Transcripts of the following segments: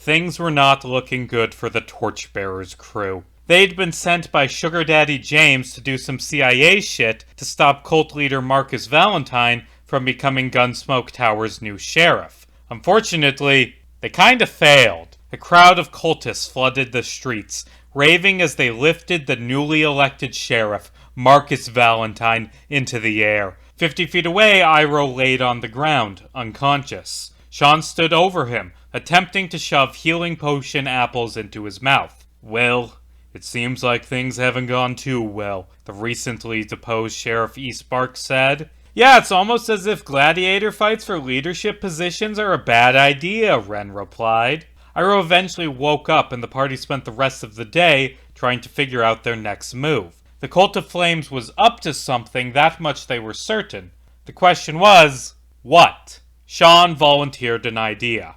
things were not looking good for the Torchbearers crew. They'd been sent by Sugar Daddy James to do some CIA shit to stop cult leader Marcus Valentine from becoming Gunsmoke Tower's new sheriff. Unfortunately, they kinda failed. A crowd of cultists flooded the streets, raving as they lifted the newly elected sheriff, Marcus Valentine, into the air. 50 feet away, Iroh laid on the ground, unconscious. Sean stood over him, attempting to shove healing potion apples into his mouth. Well, it seems like things haven't gone too well, the recently deposed Sheriff Eastbark said. Yeah, it's almost as if gladiator fights for leadership positions are a bad idea, Ren replied. Iroh eventually woke up and the party spent the rest of the day trying to figure out their next move. The Cult of Flames was up to something, that much they were certain. The question was, what? Sean volunteered an idea.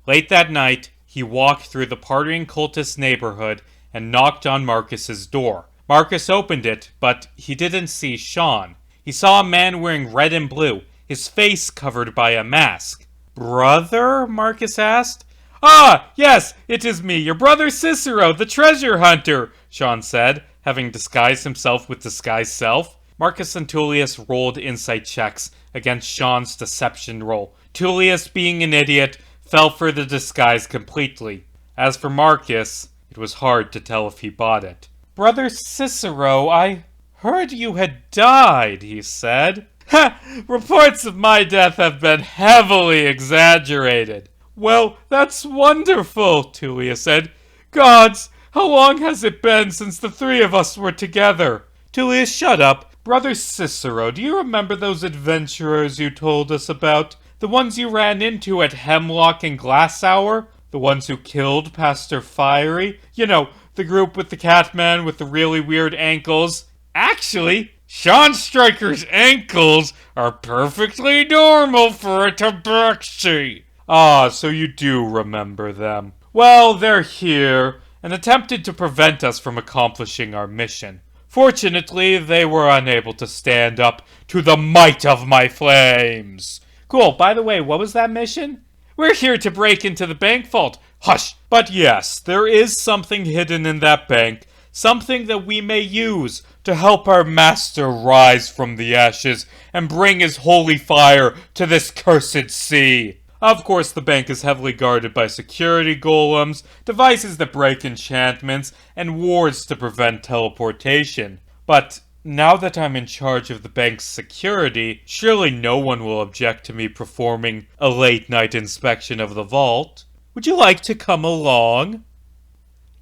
Late that night, he walked through the partying cultist neighborhood and knocked on Marcus's door. Marcus opened it, but he didn't see Sean. He saw a man wearing red and blue, his face covered by a mask. Brother? Marcus asked. Ah, yes, it is me, your brother Cicero, the treasure hunter, Sean said, having disguised himself with disguised self. Marcus and Tullius rolled insight checks against Sean's deception roll. Tullius, being an idiot, fell for the disguise completely. As for Marcus, it was hard to tell if he bought it. Brother Cicero, I heard you had died, he said. Ha! Reports of my death have been heavily exaggerated. Well, that's wonderful, Tullius said. Gods, how long has it been since the three of us were together? Tullius, shut up. Brother Cicero, do you remember those adventurers you told us about? The ones you ran into at Hemlock and Glasshour? The ones who killed Pastor Fiery? You know, the group with the Catman with the really weird ankles. Actually, Sean Striker's ankles are perfectly normal for a tabaxi. Ah, so you do remember them. Well, they're here, and attempted to prevent us from accomplishing our mission. Fortunately, they were unable to stand up to the might of my flames. Cool, by the way, what was that mission? We're here to break into the bank vault. Hush! But yes, there is something hidden in that bank, something that we may use to help our master rise from the ashes and bring his holy fire to this cursed sea. Of course, the bank is heavily guarded by security golems, devices that break enchantments, and wards to prevent teleportation. But now that I'm in charge of the bank's security, surely no one will object to me performing a late-night inspection of the vault. Would you like to come along?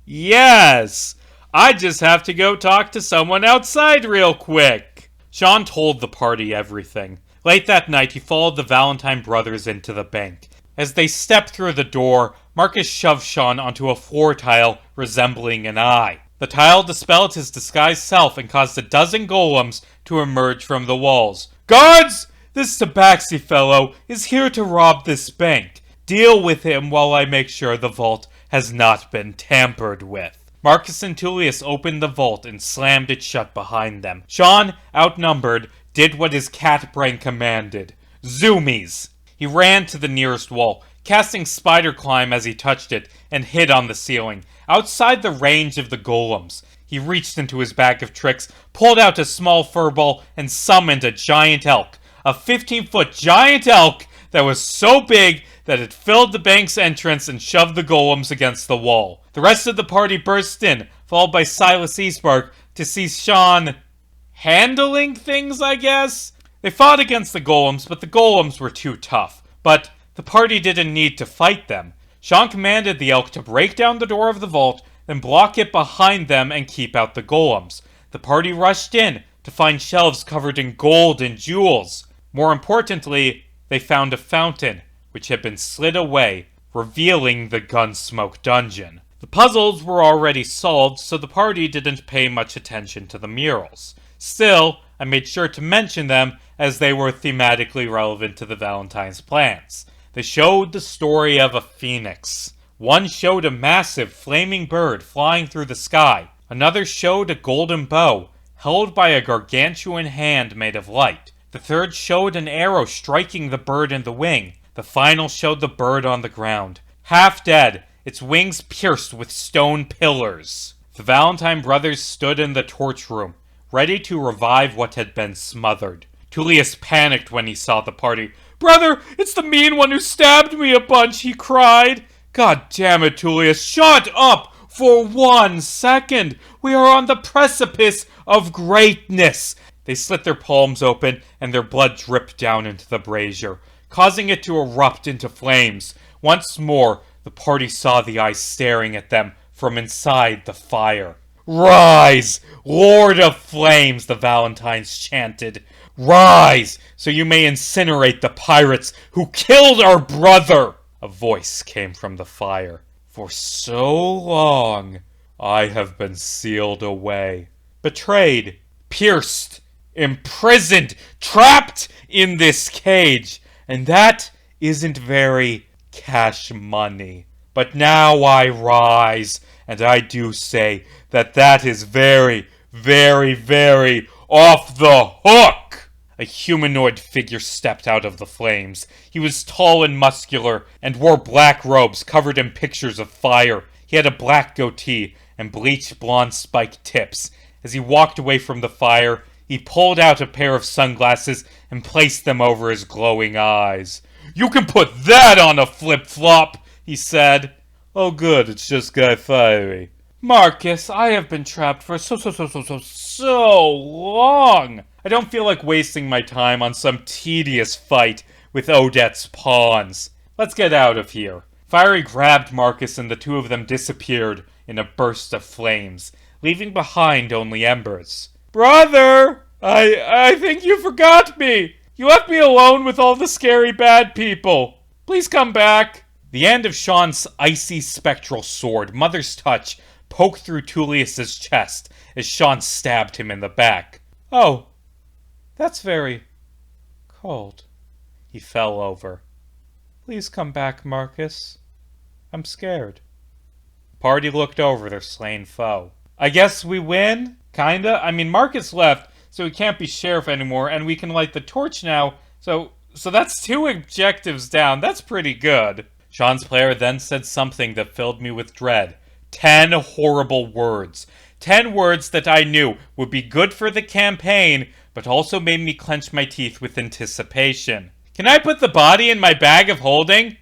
Yes! I just have to go talk to someone outside real quick. Sean told the party everything. Late that night, he followed the Valentine brothers into the bank. As they stepped through the door, Marcus shoved Sean onto a floor tile resembling an eye. The tile dispelled his disguised self and caused a dozen golems to emerge from the walls. Guards! This tabaxi fellow is here to rob this bank. Deal with him while I make sure the vault has not been tampered with. Marcus and Tullius opened the vault and slammed it shut behind them. Sean, outnumbered, did what his cat brain commanded. Zoomies! He ran to the nearest wall, casting spider climb as he touched it, and hid on the ceiling, outside the range of the golems. He reached into his bag of tricks, pulled out a small furball, and summoned a giant elk. A 15-foot giant elk that was so big that it filled the bank's entrance and shoved the golems against the wall. The rest of the party burst in, followed by Silas Eastbark, to see Sean handling things, I guess? They fought against the golems, but the golems were too tough. But the party didn't need to fight them. Sean commanded the elk to break down the door of the vault, then block it behind them and keep out the golems. The party rushed in to find shelves covered in gold and jewels. More importantly, they found a fountain, which had been slid away, revealing the Gunsmoke dungeon. The puzzles were already solved, so the party didn't pay much attention to the murals. Still, I made sure to mention them as they were thematically relevant to the Valentine's plans. They showed the story of a phoenix. One showed a massive flaming bird flying through the sky. Another showed a golden bow, held by a gargantuan hand made of light. The third showed an arrow striking the bird in the wing. The final showed the bird on the ground, half dead, its wings pierced with stone pillars. The Valentine brothers stood in the torch room, ready to revive what had been smothered. Tullius panicked when he saw the party. "Brother, it's the mean one who stabbed me a bunch," he cried. "God damn it, Tullius, shut up for 1 second. We are on the precipice of greatness." They slit their palms open, and their blood dripped down into the brazier, causing it to erupt into flames. Once more, the party saw the eyes staring at them from inside the fire. "Rise, Lord of Flames," the Valentines chanted. "Rise, so you may incinerate the pirates who killed our brother." A voice came from the fire. "For so long, I have been sealed away, betrayed, pierced, imprisoned, trapped in this cage, and that isn't very cash money. But now I rise, and I do say that is very, very, very off the hook." A humanoid figure stepped out of the flames. He was tall and muscular, and wore black robes covered in pictures of fire. He had a black goatee and bleached blonde spiked tips. As he walked away from the fire, he pulled out a pair of sunglasses and placed them over his glowing eyes. "You can put that on a flip-flop," he said. "Oh good, it's just Guy Fieri." "Marcus, I have been trapped for so long. I don't feel like wasting my time on some tedious fight with Odette's pawns. Let's get out of here." Fiery grabbed Marcus and the two of them disappeared in a burst of flames, leaving behind only embers. "Brother, I think you forgot me. You left me alone with all the scary bad people. Please come back." The end of Sean's icy spectral sword, Mother's Touch, poked through Tullius's chest as Sean stabbed him in the back. "Oh, that's very cold." He fell over. "Please come back, Marcus. I'm scared." The party looked over their slain foe. "I guess we win? Kinda? I mean, Marcus left, so he can't be sheriff anymore, and we can light the torch now, so that's 2 objectives down. That's pretty good." Sean's player then said something that filled me with dread. 10 horrible words. 10 words that I knew would be good for the campaign, but also made me clench my teeth with anticipation. "Can I put the body in my bag of holding?"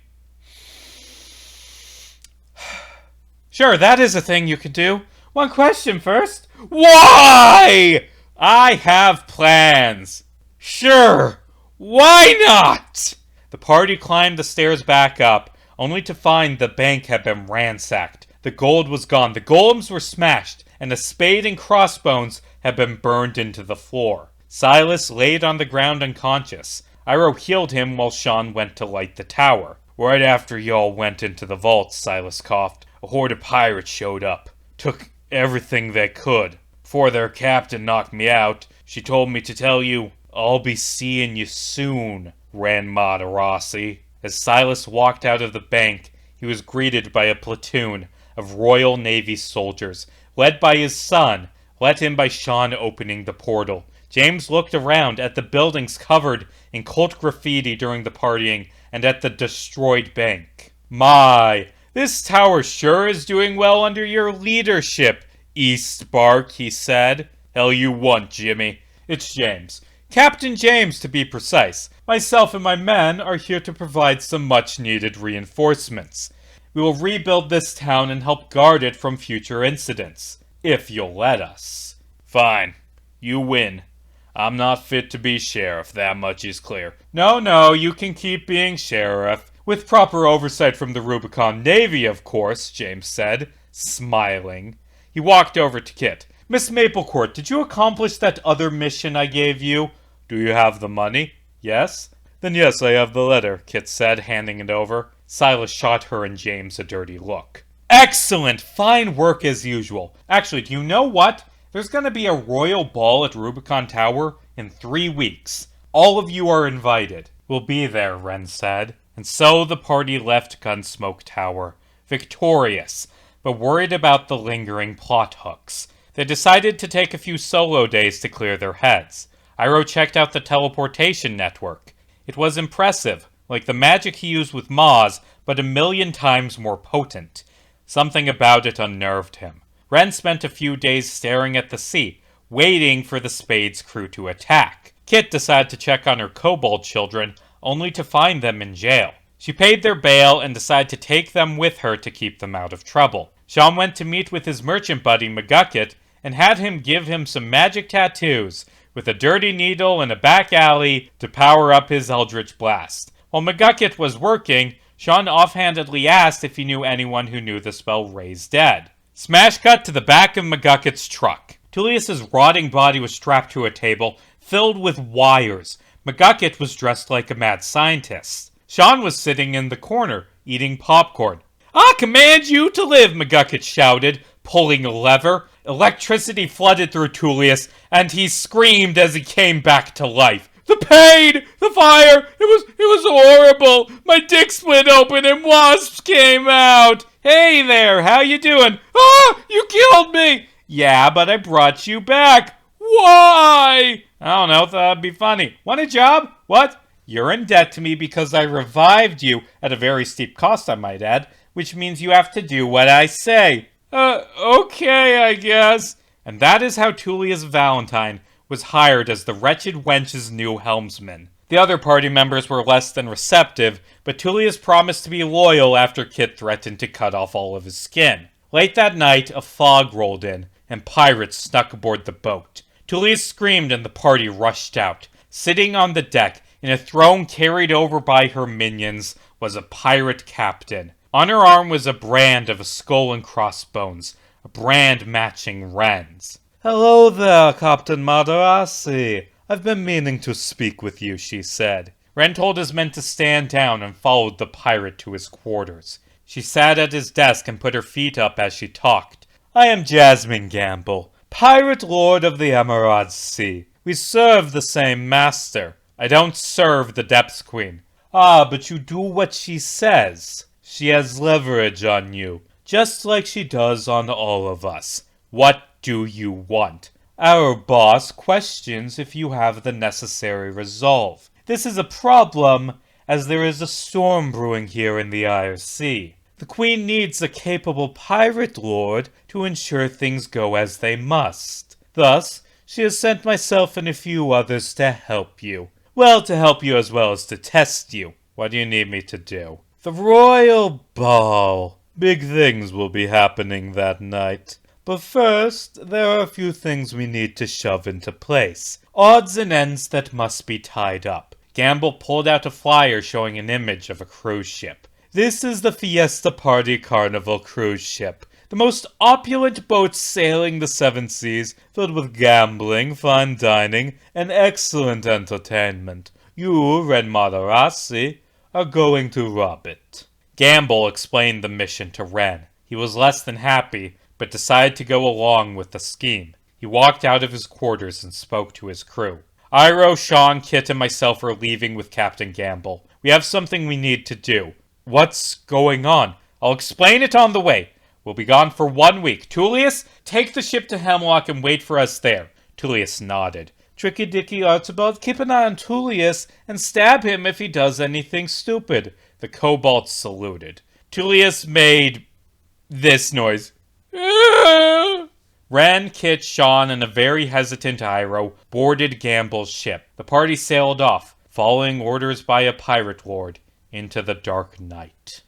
"Sure, that is a thing you can do. One question first. Why?" "I have plans." "Sure, why not?" The party climbed the stairs back up, only to find the bank had been ransacked. The gold was gone, the golems were smashed, and a spade and crossbones had been burned into the floor. Silas laid on the ground unconscious. Iroh healed him while Sean went to light the tower. "Right after y'all went into the vault," Silas coughed, "a horde of pirates showed up. Took everything they could. Before their captain knocked me out, she told me to tell you, 'I'll be seeing you soon, Ran Madarasi.'" As Silas walked out of the bank, he was greeted by a platoon of Royal Navy soldiers, led by his son, let in by Sean opening the portal. James looked around at the buildings covered in cult graffiti during the partying and at the destroyed bank. "My, this tower sure is doing well under your leadership, Eastbark," he said. "Hell you want, Jimmy. It's James. Captain James, to be precise. Myself and my men are here to provide some much-needed reinforcements. We will rebuild this town and help guard it from future incidents, if you'll let us." "Fine. You win. I'm not fit to be sheriff, that much is clear." No, you can keep being sheriff. With proper oversight from the Rubicon Navy, of course," James said, smiling. He walked over to Kit. "Miss Maplecourt, did you accomplish that other mission I gave you?" "Do you have the money?" "Yes." "Then yes, I have the letter," Kit said, handing it over. Silas shot her and James a dirty look. "Excellent! Fine work as usual. Actually, do you know what? There's going to be a royal ball at Rubicon Tower in 3 weeks. All of you are invited." "We'll be there," Ren said. And so the party left Gunsmoke Tower, victorious, but worried about the lingering plot hooks. They decided to take a few solo days to clear their heads. Iroh checked out the teleportation network. It was impressive, like the magic he used with Maz, but 1,000,000 times more potent. Something about it unnerved him. Ren spent a few days staring at the sea, waiting for the Spade's crew to attack. Kit decided to check on her kobold children, only to find them in jail. She paid their bail and decided to take them with her to keep them out of trouble. Sean went to meet with his merchant buddy McGucket and had him give him some magic tattoos with a dirty needle in a back alley to power up his Eldritch Blast. While McGucket was working, Sean offhandedly asked if he knew anyone who knew the spell Raise Dead. Smash cut to the back of McGucket's truck. Tullius's rotting body was strapped to a table filled with wires. McGucket was dressed like a mad scientist. Sean was sitting in the corner, eating popcorn. "I command you to live," McGucket shouted, pulling a lever. Electricity flooded through Tullius, and he screamed as he came back to life. "The pain! The fire! It was horrible! My dick split open and wasps came out! Hey there, how you doing? Ah! You killed me!" "Yeah, but I brought you back." "Why?" "I don't know, thought it'd be funny." "Want a job?" "What?" "You're in debt to me because I revived you, at a very steep cost, I might add, which means you have to do what I say." Okay, I guess." And that is how Tullius Valentine was hired as the wretched wench's new helmsman. The other party members were less than receptive, but Tullius promised to be loyal after Kit threatened to cut off all of his skin. Late that night, a fog rolled in, and pirates snuck aboard the boat. Tullius screamed and the party rushed out. Sitting on the deck, in a throne carried over by her minions, was a pirate captain. On her arm was a brand of a skull and crossbones, a brand matching Ren's. "Hello there, Captain Madarasi. I've been meaning to speak with you," she said. Ren told his men to stand down and followed the pirate to his quarters. She sat at his desk and put her feet up as she talked. "I am Jasmine Gamble, Pirate Lord of the Emerald Sea. We serve the same master." "I don't serve the Depths Queen." "Ah, but you do what she says. She has leverage on you, just like she does on all of us." "What do you want?" "Our boss questions if you have the necessary resolve. This is a problem, as there is a storm brewing here in the IRC. The Queen needs a capable pirate lord to ensure things go as they must. Thus, she has sent myself and a few others to help you. Well, to help you as well as to test you." "What do you need me to do?" "The Royal Ball. Big things will be happening that night. But first, there are a few things we need to shove into place. Odds and ends that must be tied up." Gamble pulled out a flyer showing an image of a cruise ship. "This is the Fiesta Party Carnival cruise ship. The most opulent boat sailing the seven seas, filled with gambling, fine dining, and excellent entertainment. You, Ren Madarasi, are going to rob it." Gamble explained the mission to Ren. He was less than happy, but decided to go along with the scheme. He walked out of his quarters and spoke to his crew. "Iroh, Sean, Kit, and myself are leaving with Captain Gamble. We have something we need to do." "What's going on?" "I'll explain it on the way. We'll be gone for 1 week. Tullius, take the ship to Hemlock and wait for us there." Tullius nodded. "Tricky Dicky Archibald, keep an eye on Tullius and stab him if he does anything stupid." The kobolds saluted. Tullius made this noise. Ren, Kit, Sean, and a very hesitant Iroh boarded Gamble's ship. The party sailed off, following orders by a pirate lord, into the dark night.